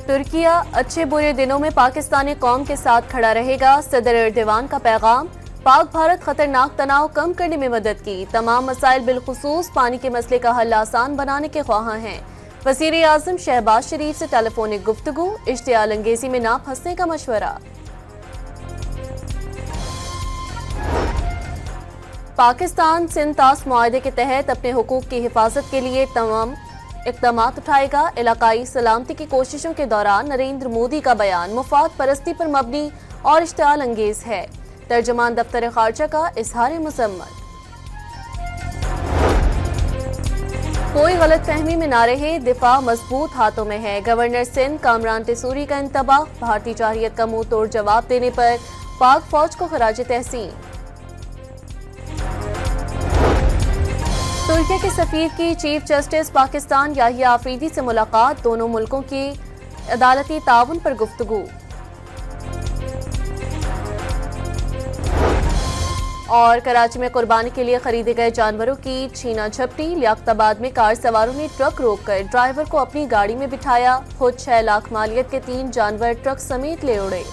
तुर्किया अच्छे बुरे दिनों में पाकिस्तानी कौम के साथ खड़ा रहेगा, सदर एर्दोगान का पैगाम। पाक भारत खतरनाक तनाव कम करने में मदद की, तमाम मसाइल बिलखुसूस पानी के मसले का हल आसान बनाने के ख्वाहां हैं। वज़ीर आज़म शहबाज शरीफ से टेलीफोनिक गुफ्तगू, इश्तियाल अंगेजी में ना फंसने का मशवरा। पाकिस्तान सिंध तास मुआहदे के तहत अपने हुकूक की हिफाजत के लिए तमाम इक़दामात उठाएगा। इलाकाई सलामती की कोशिशों के दौरान नरेंद्र मोदी का बयान मुफाद परस्ती पर मबनी और इश्तियाल अंगेज है। तर्जमान दफ्तर खारजा का इजहार मज़म्मत। कोई गलत फहमी में ना रहे, दिफा मजबूत हाथों में है। गवर्नर सिंध कामरान टेसूरी का इंतबाह, भारतीय जारहियत का मुंह तोड़ जवाब देने पर पाक फौज को खराज तहसीन। तुर्की के सफीर की चीफ जस्टिस पाकिस्तान याहिया आफरीदी से मुलाकात, दोनों मुल्कों की अदालती ताउन पर गुफ्तगू। और कराची में कुर्बानी के लिए खरीदे गए जानवरों की छीना झपटी, लियाकताबाद में कार सवारों ने ट्रक रोककर ड्राइवर को अपनी गाड़ी में बिठाया, खुद 6 लाख मालियत के 3 जानवर ट्रक समेत ले उड़े।